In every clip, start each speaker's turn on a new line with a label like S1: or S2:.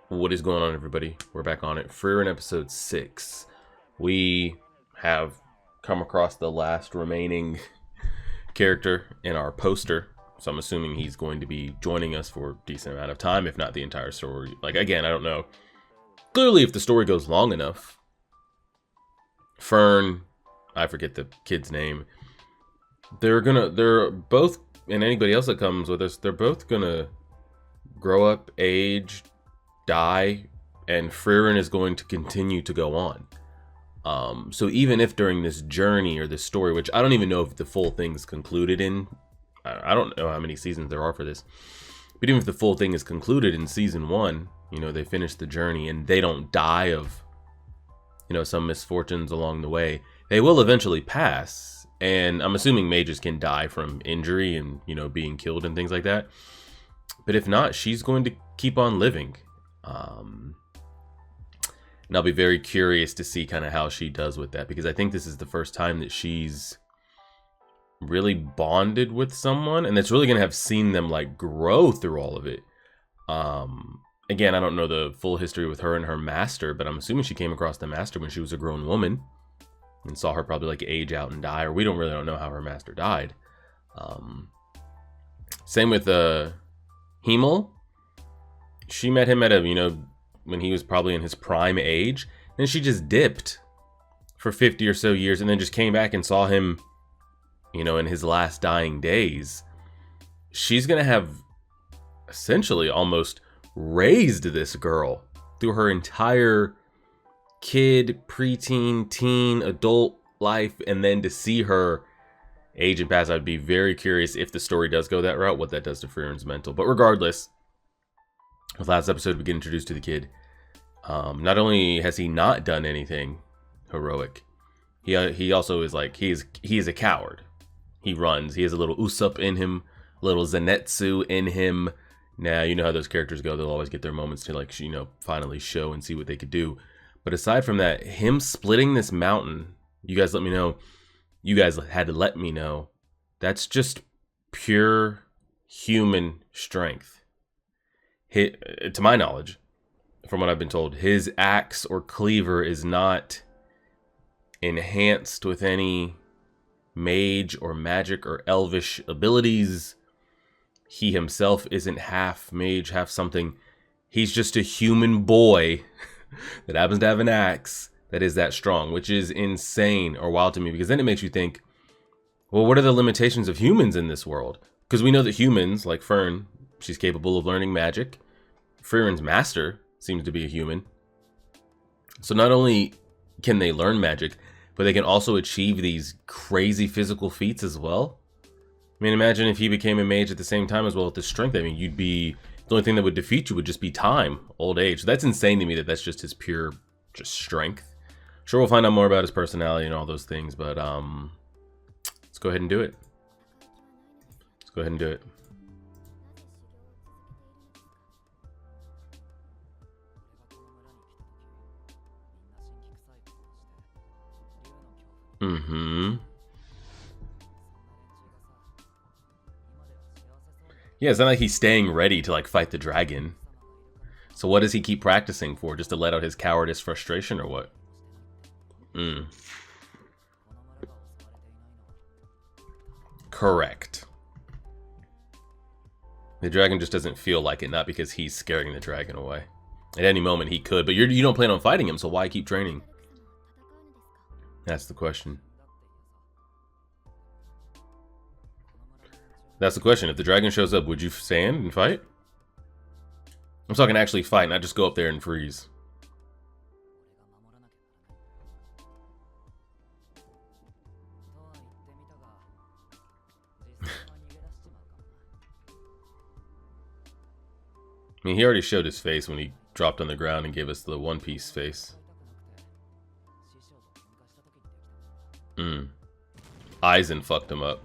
S1: What is going on, everybody? We're back on it. Frieren episode 6. We have come across the last remaining character in our poster. So I'm assuming he's going to be joining us for a decent amount of time, if not the entire story. Like, again, I don't know. Clearly, if the story goes long enough, Fern, I forget the kid's name, they're both, and anybody else that comes with us, they're both gonna grow up, age, die, and Frieren is going to continue to go on. So even if during this journey or this story, which I don't even know if the full thing's concluded in, I don't know how many seasons there are for this, but even if the full thing is concluded in season 1, you know, they finish the journey and they don't die of, you know, some misfortunes along the way, they will eventually pass. And I'm assuming mages can die from injury and, you know, being killed and things like that. But if not, she's going to keep on living. And I'll be very curious to see kind of how she does with that, because I think this is the first time that she's really bonded with someone, and it's really going to have seen them like grow through all of it. Again, I don't know the full history with her and her master, but I'm assuming she came across the master when she was a grown woman and saw her probably like age out and die, or we don't know how her master died. Same with Himmel. She met him at a, you know, when he was probably in his prime age. Then she just dipped for 50 or so years and then just came back and saw him, you know, in his last dying days. She's going to have essentially almost raised this girl through her entire kid, preteen, teen, adult life. And then to see her age and pass, I'd be very curious if the story does go that route, what that does to Frieren's mental. But regardless, with last episode, we get introduced to the kid. Not only has he not done anything heroic, he also is like, he is a coward. He runs. He has a little Usopp in him, a little Zenitsu in him. Now, you know how those characters go. They'll always get their moments to, like, you know, finally show and see what they could do. But aside from that, him splitting this mountain, you guys let me know. You guys had to let me know. That's just pure human strength. To my knowledge, from what I've been told, his axe or cleaver is not enhanced with any mage or magic or elvish abilities. He himself isn't half mage, half something. He's just a human boy that happens to have an axe that is that strong, which is insane or wild to me, because then it makes you think, well, what are the limitations of humans in this world? Because we know that humans, like Fern, she's capable of learning magic. Frieren's master seems to be a human. So not only can they learn magic, but they can also achieve these crazy physical feats as well. I mean, imagine if he became a mage at the same time as well with the strength. I mean, you'd be, the only thing that would defeat you would just be time, old age. So that's insane to me that that's just his pure just strength. Sure, we'll find out more about his personality and all those things, but let's go ahead and do it. Let's go ahead and do it. Yeah, it's not like he's staying ready to like fight the dragon. So what does he keep practicing for? Just to let out his cowardice frustration or what? Correct. The dragon just doesn't feel like it, not because he's scaring the dragon away. At any moment he could, but you don't plan on fighting him, so why keep training? That's the question. That's the question. If the dragon shows up, would you stand and fight? I'm talking actually fight, not just go up there and freeze. I mean, he already showed his face when he dropped on the ground and gave us the One Piece face. Aizen fucked him up.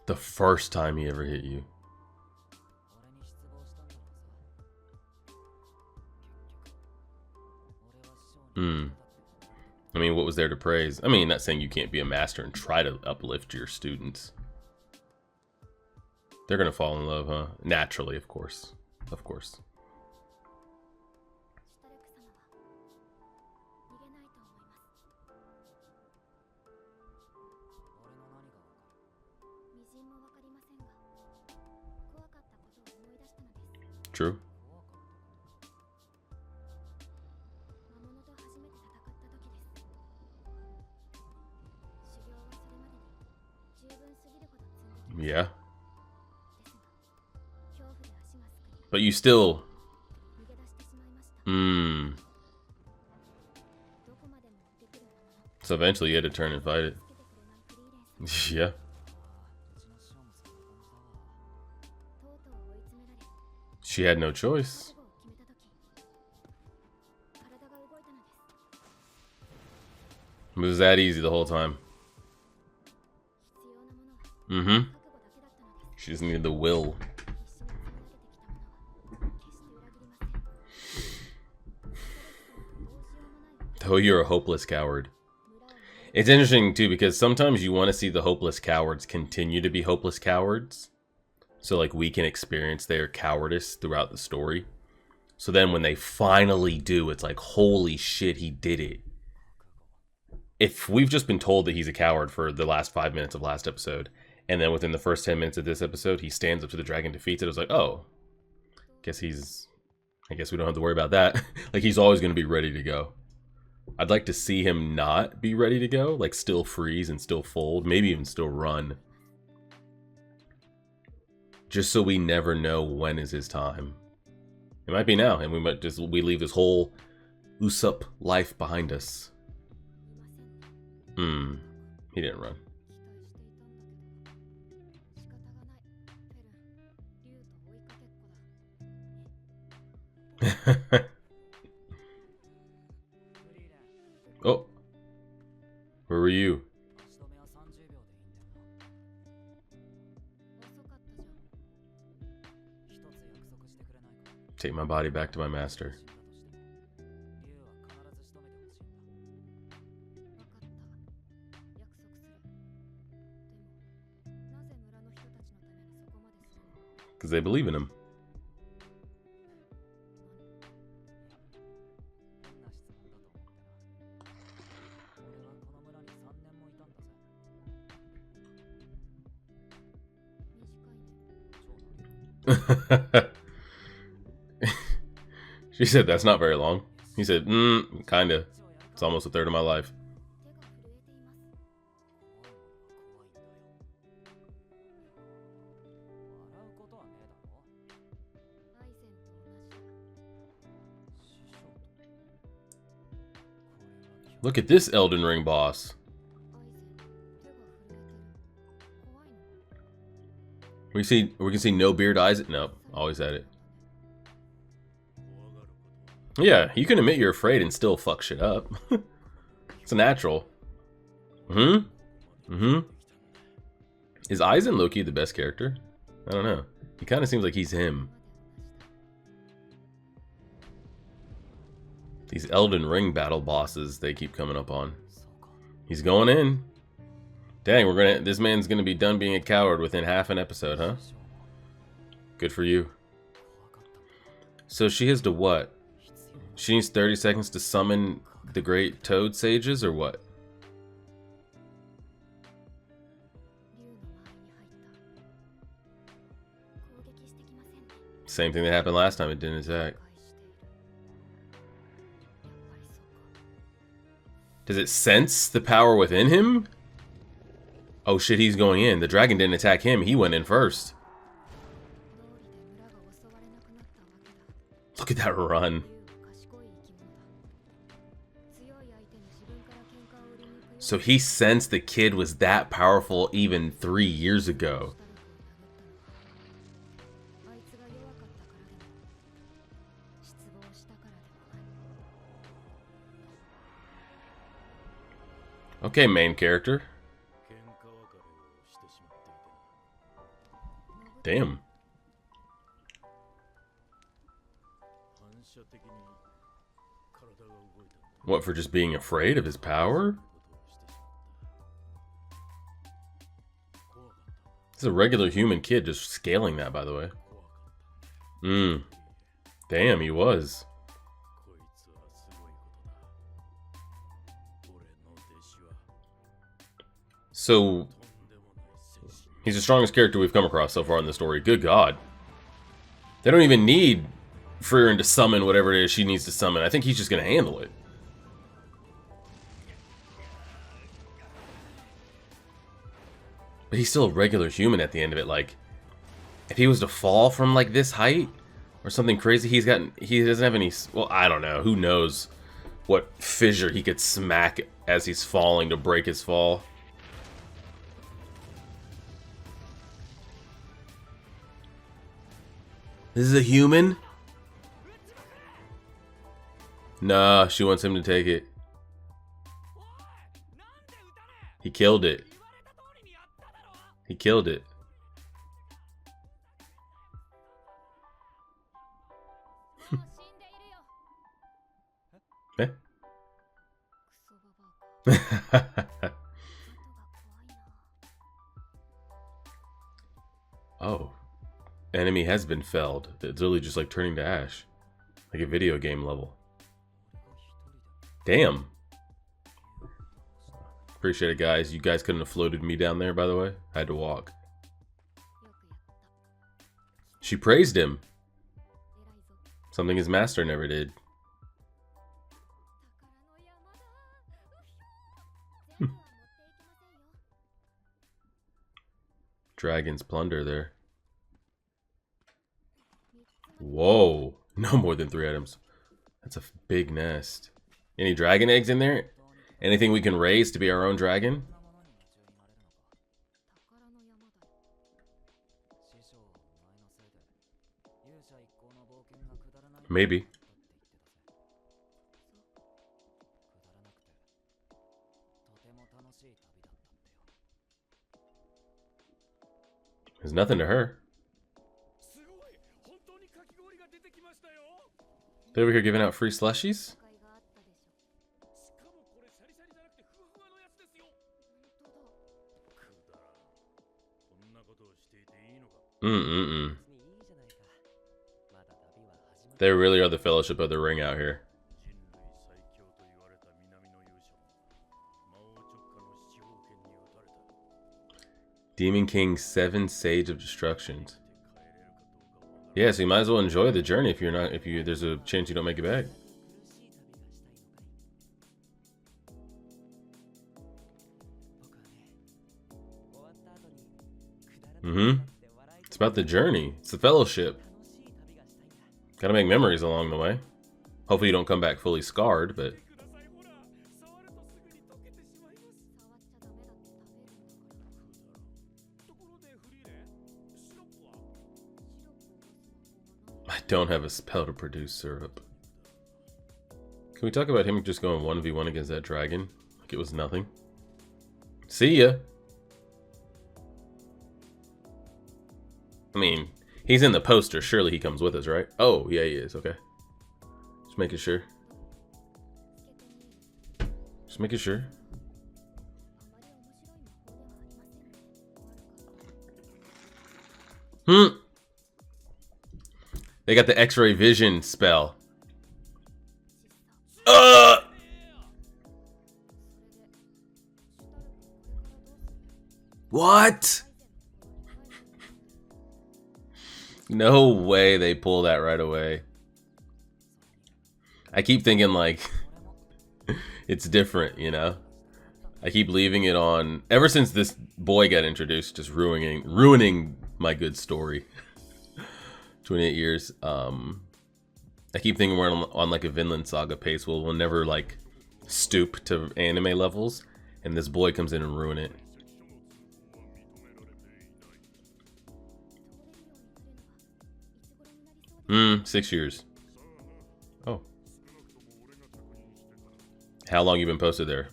S1: The first time he ever hit you. I mean, what was there to praise? I mean, not saying you can't be a master and try to uplift your students. They're gonna fall in love, huh? Naturally, of course. Of course. True. Yeah. But you still... So eventually you had to turn and fight it. Yeah. She had no choice. It was that easy the whole time. She just needed the will. Though you're a hopeless coward. It's interesting too because sometimes you want to see the hopeless cowards continue to be hopeless cowards. So like we can experience their cowardice throughout the story. So then when they finally do, it's like, holy shit, he did it. If we've just been told that he's a coward for the last 5 minutes of last episode, and then within the first 10 minutes of this episode, he stands up to the dragon, defeats it, I was like, oh, I guess we don't have to worry about that. Like he's always going to be ready to go. I'd like to see him not be ready to go, like still freeze and still fold, maybe even still run. Just so we never know when is his time. It might be now, and we leave this whole Usopp life behind us. He didn't run. Oh, where were you? Take my body back to my master. Because they believe in him. She said, that's not very long. He said, kinda. It's almost a third of my life. Look at this Elden Ring boss. We can see no beard eyes. Nope, always had it. Yeah, you can admit you're afraid and still fuck shit up. It's a natural. Is Aizen Loki the best character? I don't know. He kind of seems like he's him. These Elden Ring battle bosses they keep coming up on. He's going in. Dang, this man's gonna be done being a coward within half an episode, huh? Good for you. So she has to what? She needs 30 seconds to summon the great toad sages, or what? Same thing that happened last time, it didn't attack. Does it sense the power within him? Oh shit, he's going in. The dragon didn't attack him, he went in first. Look at that run. So he sensed the kid was that powerful even 3 years ago. Okay, main character. Damn. What, for just being afraid of his power? This is a regular human kid just scaling that, by the way. Damn, he was. So, he's the strongest character we've come across so far in the story. Good God. They don't even need Frieren to summon whatever it is she needs to summon. I think he's just going to handle it. But he's still a regular human at the end of it. Like, if he was to fall from, like, this height or something crazy, he doesn't have any... Well, I don't know. Who knows what fissure he could smack as he's falling to break his fall. This is a human? Nah, she wants him to take it. He killed it. He killed it. Oh. Enemy has been felled. It's literally just like turning to ash. Like a video game level. Damn. Appreciate it, guys. You guys couldn't have floated me down there, by the way. I had to walk. She praised him. Something his master never did. Dragon's plunder there. Whoa. No more than 3 items. That's a big nest. Any dragon eggs in there? Anything we can raise to be our own dragon? Maybe. There's nothing to her. They over here giving out free slushies? They really are the Fellowship of the Ring out here. Demon King 7 Sage of Destructions. Yeah, so you might as well enjoy the journey if there's a chance you don't make it back. It's about the journey. It's the Fellowship. Gotta make memories along the way. Hopefully you don't come back fully scarred, but... I don't have a spell to produce syrup. Can we talk about him just going 1v1 against that dragon? Like it was nothing. See ya! I mean, he's in the poster. Surely he comes with us, right? Oh, yeah, he is. Okay. Just making sure. Just making sure. They got the X-ray vision spell. What? No way they pull that right away. I keep thinking like it's different, you know? I keep leaving it on ever since this boy got introduced, just ruining my good story. 28 years. I keep thinking we're on like a Vinland Saga pace. We'll never like stoop to anime levels, and this boy comes in and ruin it. 6 years. Oh. How long you been posted there?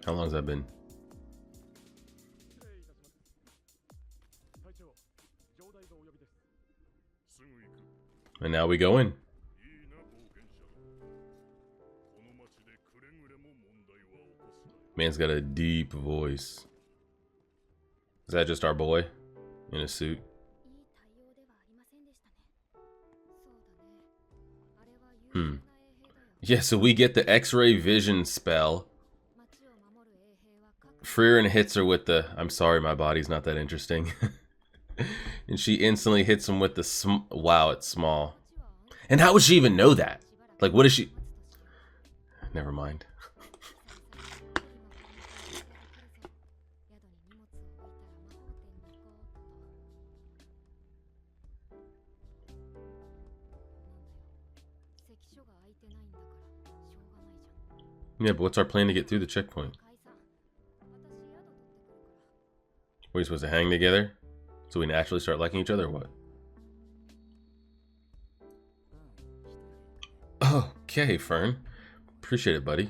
S1: How long has that been? And now we go in. Man's got a deep voice. Is that just our boy in a suit? Yeah, so we get the X-ray vision spell. Frieren hits her with the, I'm sorry, my body's not that interesting. And she instantly hits him with the, wow, it's small. And how would she even know that? Like, what is she? Never mind. Yeah, but what's our plan to get through the checkpoint? Are we supposed to hang together? So we naturally start liking each other or what? Okay, Fern. Appreciate it, buddy.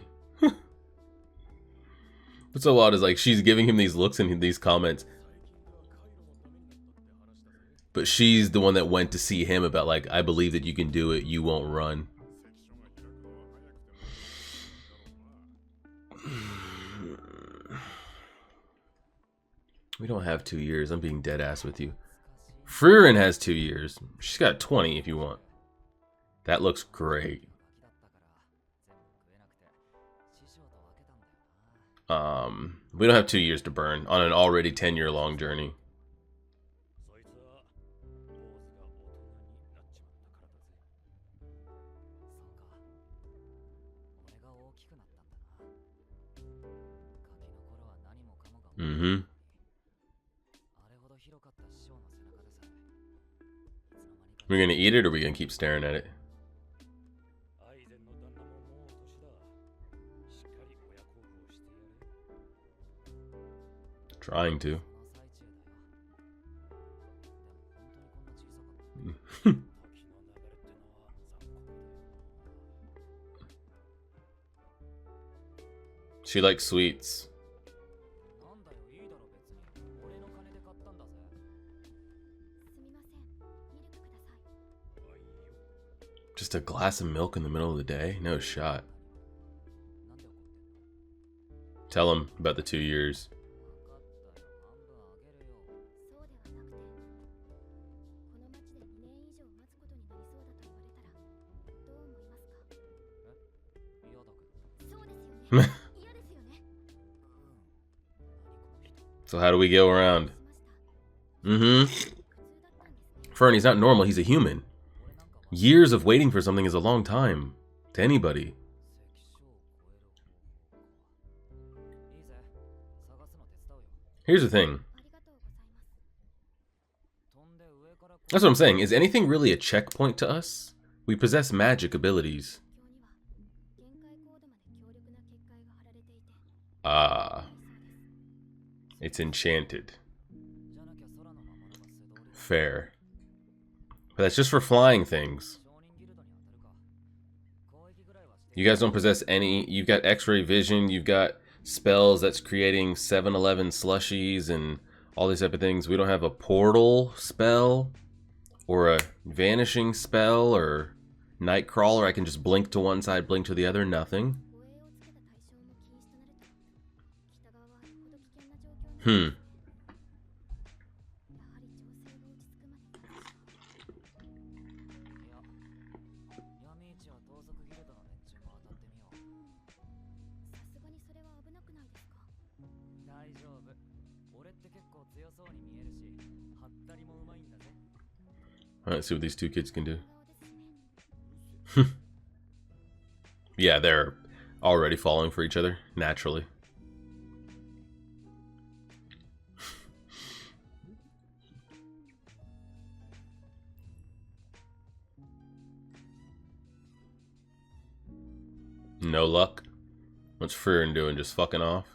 S1: What's so odd is like she's giving him these looks and these comments. But she's the one that went to see him about like, I believe that you can do it, you won't run. We don't have 2 years. I'm being dead ass with you. Frieren has 2 years. She's got 20 if you want. That looks great. We don't have 2 years to burn on an already 10-year-long journey. Mm-hmm. We're gonna eat it or are we gonna keep staring at it? Trying to. She likes sweets. Just a glass of milk in the middle of the day? No shot. Tell him about the 2 years. So how do we go around? Fern, he's not normal, he's a human. Years of waiting for something is a long time to anybody. Here's the thing. That's what I'm saying. Is anything really a checkpoint to us? We possess magic abilities. It's enchanted. Fair. But that's just for flying things. You guys don't possess any. You've got X-ray vision. You've got spells that's creating 7-Eleven slushies and all these type of things. We don't have a portal spell or a vanishing spell or Nightcrawler. I can just blink to one side, blink to the other. Nothing. Alright, let's see what these two kids can do. Yeah, they're already falling for each other, naturally. No luck. What's Frieren doing? Just fucking off?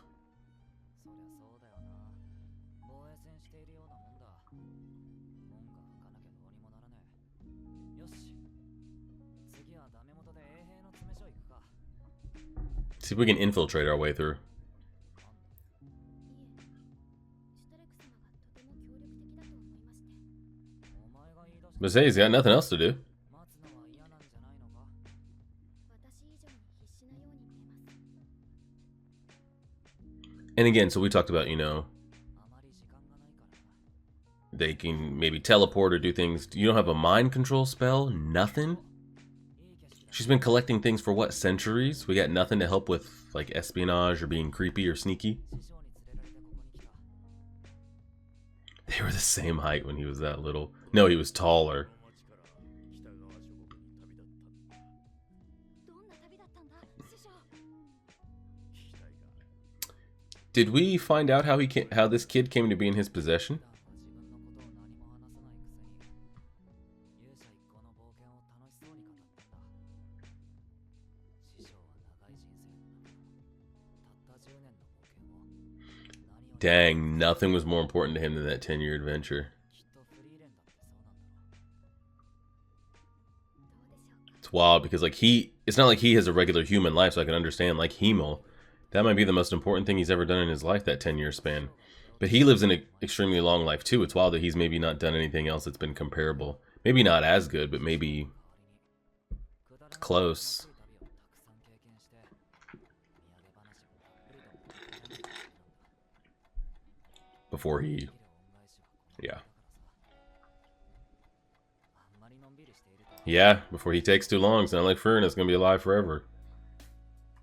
S1: See if we can infiltrate our way through. But say he's got nothing else to do. And again, so we talked about, you know, they can maybe teleport or do things. You don't have a mind control spell? Nothing? She's been collecting things for what, centuries? We got nothing to help with like espionage or being creepy or sneaky? They were the same height when he was that little. No, he was taller. Did we find out how this kid came to be in his possession? Dang, nothing was more important to him than that 10-year adventure. It's wild because like it's not like he has a regular human life, so I can understand like Hemel. That might be the most important thing he's ever done in his life, that 10-year span. But he lives an extremely long life too. It's wild that he's maybe not done anything else that's been comparable. Maybe not as good, but maybe close. Before he... Yeah. Yeah, before he takes too long. It's not like Frieren is going to be alive forever.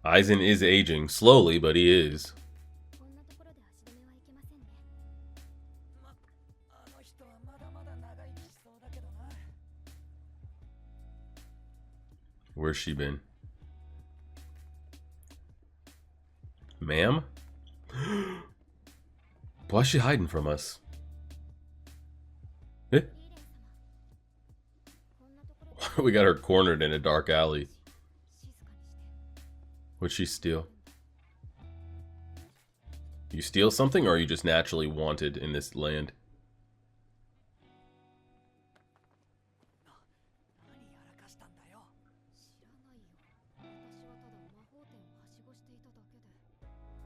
S1: Eisen is aging. Slowly, but he is. Where's she been? Ma'am? Why is she hiding from us? Eh? We got her cornered in a dark alley. What'd she steal? You steal something, or are you just naturally wanted in this land?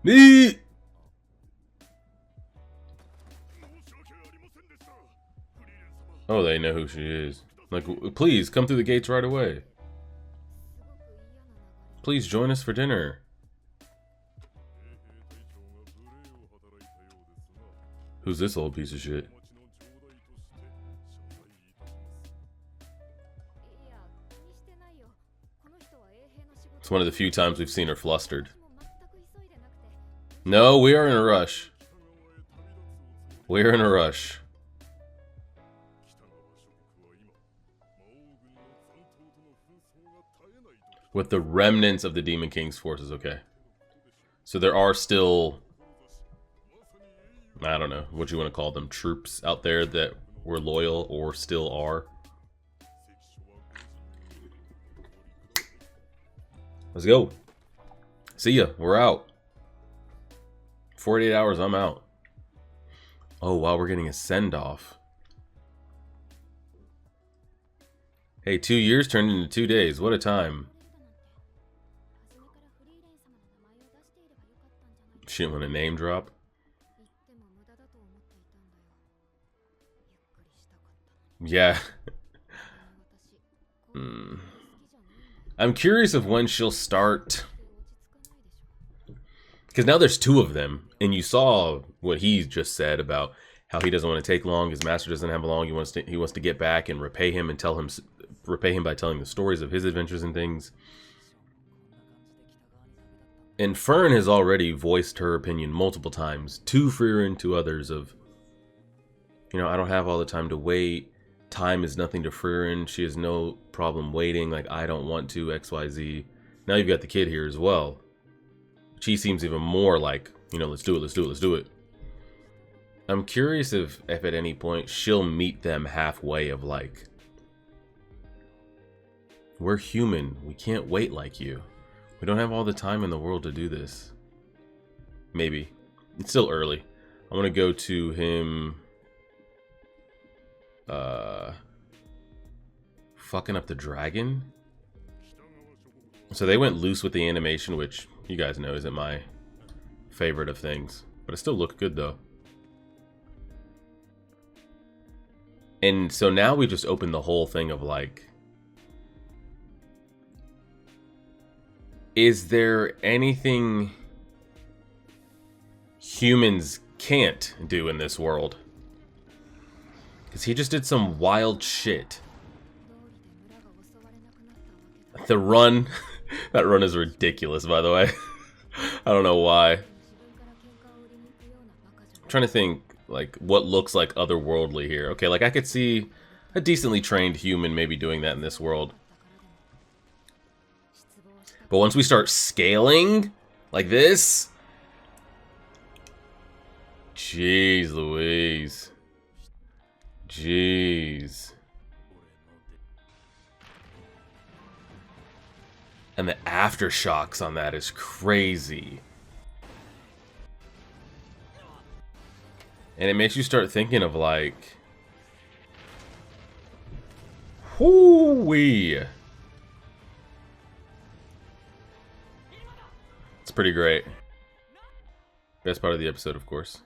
S1: Me! Oh, they know who she is. Like, please, come through the gates right away. Please join us for dinner. Who's this old piece of shit? It's one of the few times we've seen her flustered. No, we are in a rush. We're in a rush. With the remnants of the Demon King's forces, okay. So there are still, I don't know what you want to call them, troops out there that were loyal or still are. Let's go. See ya. We're out. 48 hours, I'm out. Oh, wow, we're getting a send-off. Hey, 2 years turned into 2 days. What a time. She didn't want a name drop. Yeah. I'm curious of when she'll start. Because now there's 2 of them. And you saw what he just said about how he doesn't want to take long. His master doesn't have long. He wants to get back and repay him and repay him by telling the stories of his adventures and things. And Frieren has already voiced her opinion multiple times to Frieren, to others, of, you know, I don't have all the time to wait. Time is nothing to Frieren. She has no problem waiting. Like, I don't want to, XYZ. Now you've got the kid here as well. She seems even more like, you know, let's do it, let's do it, let's do it. I'm curious if at any point she'll meet them halfway of like, we're human. We can't wait like you. We don't have all the time in the world to do this. Maybe. It's still early. I want to go to him. Fucking up the dragon. So they went loose with the animation, which you guys know isn't my favorite of things. But it still looked good though. And so now we just opened the whole thing of like, is there anything humans can't do in this world? Because he just did some wild shit. The run, that run is ridiculous, by the way. I don't know why. I'm trying to think, like, what looks like otherworldly here. Okay, like, I could see a decently trained human maybe doing that in this world. But once we start scaling, like this... Jeez Louise. Jeez. And the aftershocks on that is crazy. And it makes you start thinking of like... Whoo-wee. It's pretty great. Best part of the episode, of course.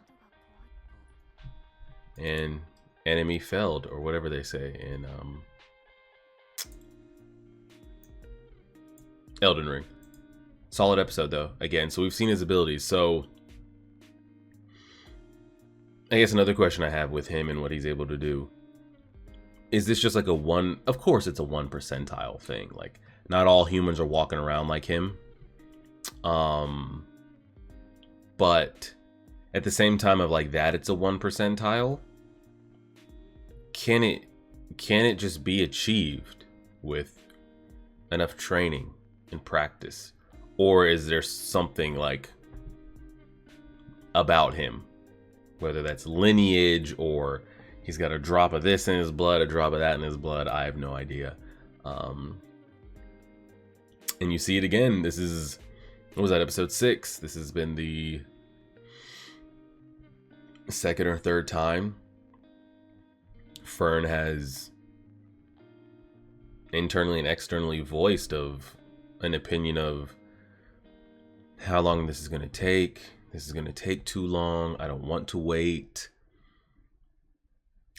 S1: And enemy felled, or whatever they say in Elden Ring. Solid episode though, again, so we've seen his abilities. So I guess another question I have with him and what he's able to do, is this just like a one, of course it's a 1 percentile thing, like not all humans are walking around like him, but at the same time of like that it's a 1 percentile, can it just be achieved with enough training and practice? Or is there something like about him, whether that's lineage or he's got a drop of this in his blood, a drop of that in his blood? I have no idea. And you see it again. This is, what was that, episode 6? This has been the second or third time Frieren has internally and externally voiced of an opinion of how long this is going to take. This is going to take too long. I don't want to wait.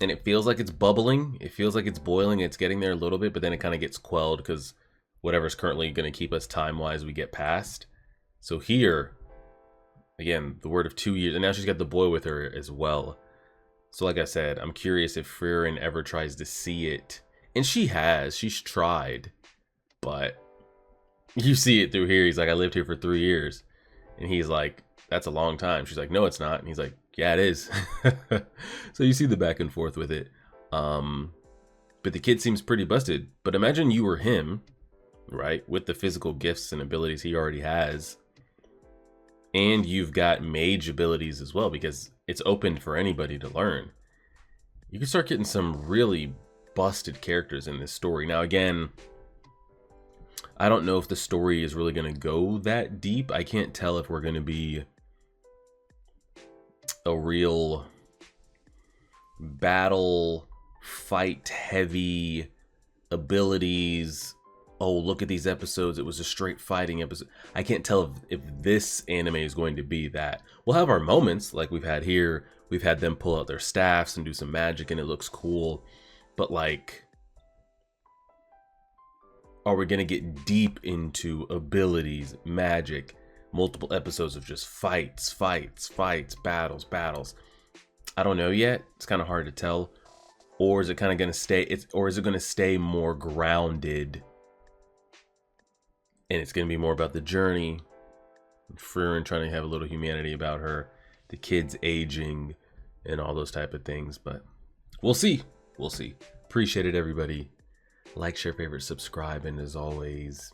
S1: And it feels like it's bubbling. It feels like it's boiling. It's getting there a little bit, but then it kind of gets quelled because whatever's currently going to keep us time-wise, we get past. So here, again, the word of 2 years, and now she's got the boy with her as well. So like I said, I'm curious if Frieren ever tries to see it. And she has. She's tried. But you see it through here. He's like, I lived here for 3 years. And he's like, that's a long time. She's like, no, it's not. And he's like, yeah, it is. So you see the back and forth with it. But the kid seems pretty busted. But imagine you were him, right? With the physical gifts and abilities he already has. And you've got mage abilities as well, because it's open for anybody to learn. You can start getting some really busted characters in this story. Now, again, I don't know if the story is really going to go that deep. I can't tell if we're going to be a real battle, fight heavy abilities. Oh, look at these episodes. It was a straight fighting episode. I can't tell if this anime is going to be that. We'll have our moments like we've had here. We've had them pull out their staffs and do some magic and it looks cool. But like, are we going to get deep into abilities, magic, multiple episodes of just fights, battles? I don't know yet. It's kind of hard to tell. Or is it kind of going to stay, or is it going to stay more grounded? And it's going to be more about the journey. Frieren trying to have a little humanity about her. The kids aging and all those type of things. But we'll see. We'll see. Appreciate it, everybody. Like, share, favorite, subscribe. And as always,